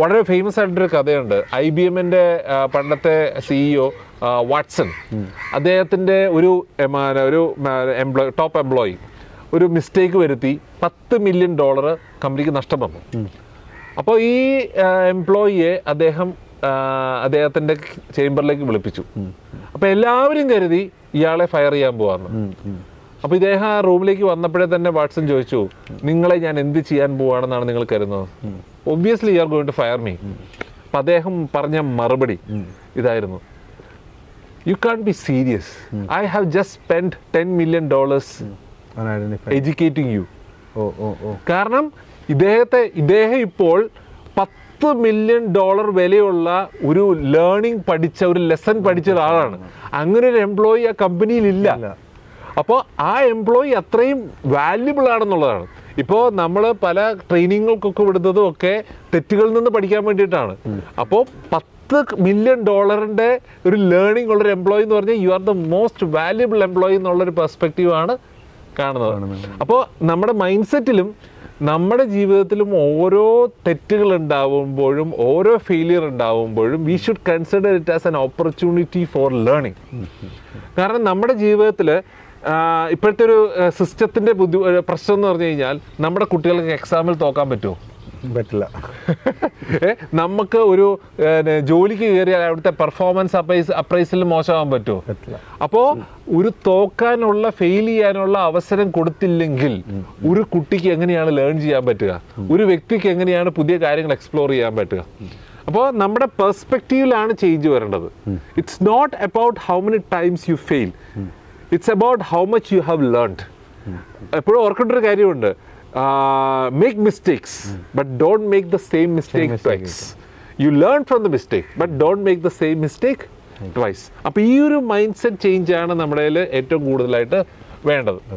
വളരെ ഫേമസ് ആയിട്ടൊരു കഥയുണ്ട്. IBM-ന്റെ പണ്ടത്തെ CEO വാട്സൺ, അദ്ദേഹത്തിൻ്റെ ഒരു ടോപ്പ് എംപ്ലോയി ഒരു മിസ്റ്റേക്ക് വരുത്തി $10 മില്യൺ കമ്പനിക്ക് നഷ്ടം വന്നു. അപ്പോൾ ഈ എംപ്ലോയിയെ അദ്ദേഹത്തിൻ്റെ ചേംബറിലേക്ക് വിളിപ്പിച്ചു. അപ്പോൾ എല്ലാവരും കരുതി ഇയാളെ ഫയർ ചെയ്യാൻ പോവാന്ന്. അപ്പോൾ ഇദ്ദേഹം ആ റൂമിലേക്ക് വന്നപ്പോഴേ തന്നെ വാട്സൺ ചോദിച്ചു, നിങ്ങളെ ഞാൻ എന്ത് ചെയ്യാൻ പോവാണെന്നാണ് നിങ്ങൾ കരുതുന്നത്? Obviously you are going to fire me. അപ്പം അദ്ദേഹം പറഞ്ഞ മറുപടി ഇതായിരുന്നു, you can't be serious. I have just spend $10 million educating you. കാരണം ഇദ്ദേഹം ഇപ്പോൾ $10 മില്യൺ വിലയുള്ള ഒരു ലേണിംഗ് പഠിച്ച ഒരു ലെസൺ പഠിച്ച ഒരാളാണ്. അങ്ങനെ ഒരു എംപ്ലോയി ആ കമ്പനിയിലില്ല. അപ്പോൾ ആ എംപ്ലോയി അത്രയും വാല്യുബിൾ ആണെന്നുള്ളതാണ്. ഇപ്പോൾ നമ്മൾ പല ട്രെയിനിങ്ങുകൾക്കൊക്കെ വിടുന്നതും ഒക്കെ തെറ്റുകളിൽ നിന്ന് പഠിക്കാൻ വേണ്ടിയിട്ടാണ്. അപ്പോൾ $10 മില്യൺ ഒരു ലേണിംഗ് ഉള്ളൊരു എംപ്ലോയി എന്ന് പറഞ്ഞാൽ you are the most valuable employee എന്നുള്ളൊരു പെർസ്പെക്റ്റീവാണ് കാണുന്നത്. അപ്പോൾ നമ്മുടെ മൈൻഡ് സെറ്റിലും നമ്മുടെ ജീവിതത്തിലും ഓരോ തെറ്റുകൾ ഉണ്ടാവുമ്പോഴും ഓരോ ഫെയിലിയർ ഉണ്ടാവുമ്പോഴും we should consider it as an opportunity for learning. കാരണം നമ്മുടെ ജീവിതത്തിൽ ഇപ്പോഴത്തെ ഒരു സിസ്റ്റത്തിൻ്റെ പ്രശ്നം എന്ന് പറഞ്ഞു കഴിഞ്ഞാൽ നമ്മുടെ കുട്ടികൾക്ക് എക്സാമിൽ തോക്കാൻ പറ്റുമോ? പറ്റില്ല. നമുക്ക് ഒരു ജോലിക്ക് കയറിയാൽ അവിടുത്തെ പെർഫോമൻസ് അപ്രൈസിൽ മോശമാകാൻ പറ്റുമോ? പറ്റില്ല. അപ്പോൾ ഒരു തോക്കാനുള്ള ഫെയിൽ ചെയ്യാനുള്ള അവസരം കൊടുത്തില്ലെങ്കിൽ ഒരു കുട്ടിക്ക് എങ്ങനെയാണ് ലേൺ ചെയ്യാൻ പറ്റുക? ഒരു വ്യക്തിക്ക് എങ്ങനെയാണ് പുതിയ കാര്യങ്ങൾ എക്സ്പ്ലോർ ചെയ്യാൻ പറ്റുക? അപ്പോൾ നമ്മുടെ പെർസ്പെക്റ്റീവിലാണ് ചേഞ്ച് വരേണ്ടത്. It's not about how many times you fail, it's about how much you have learned. എപ്പോഴും ഓർക്കേണ്ട ഒരു കാര്യമുണ്ട്, make mistakes but don't make the same mistake twice. You learn from the mistake but don't make the same mistake twice. അപ്പോൾ ഈ ഒരു mind set change ആണ് നമ്മുടെ ഏറ്റവും കൂടുതലായിട്ട് വേണ്ടത്.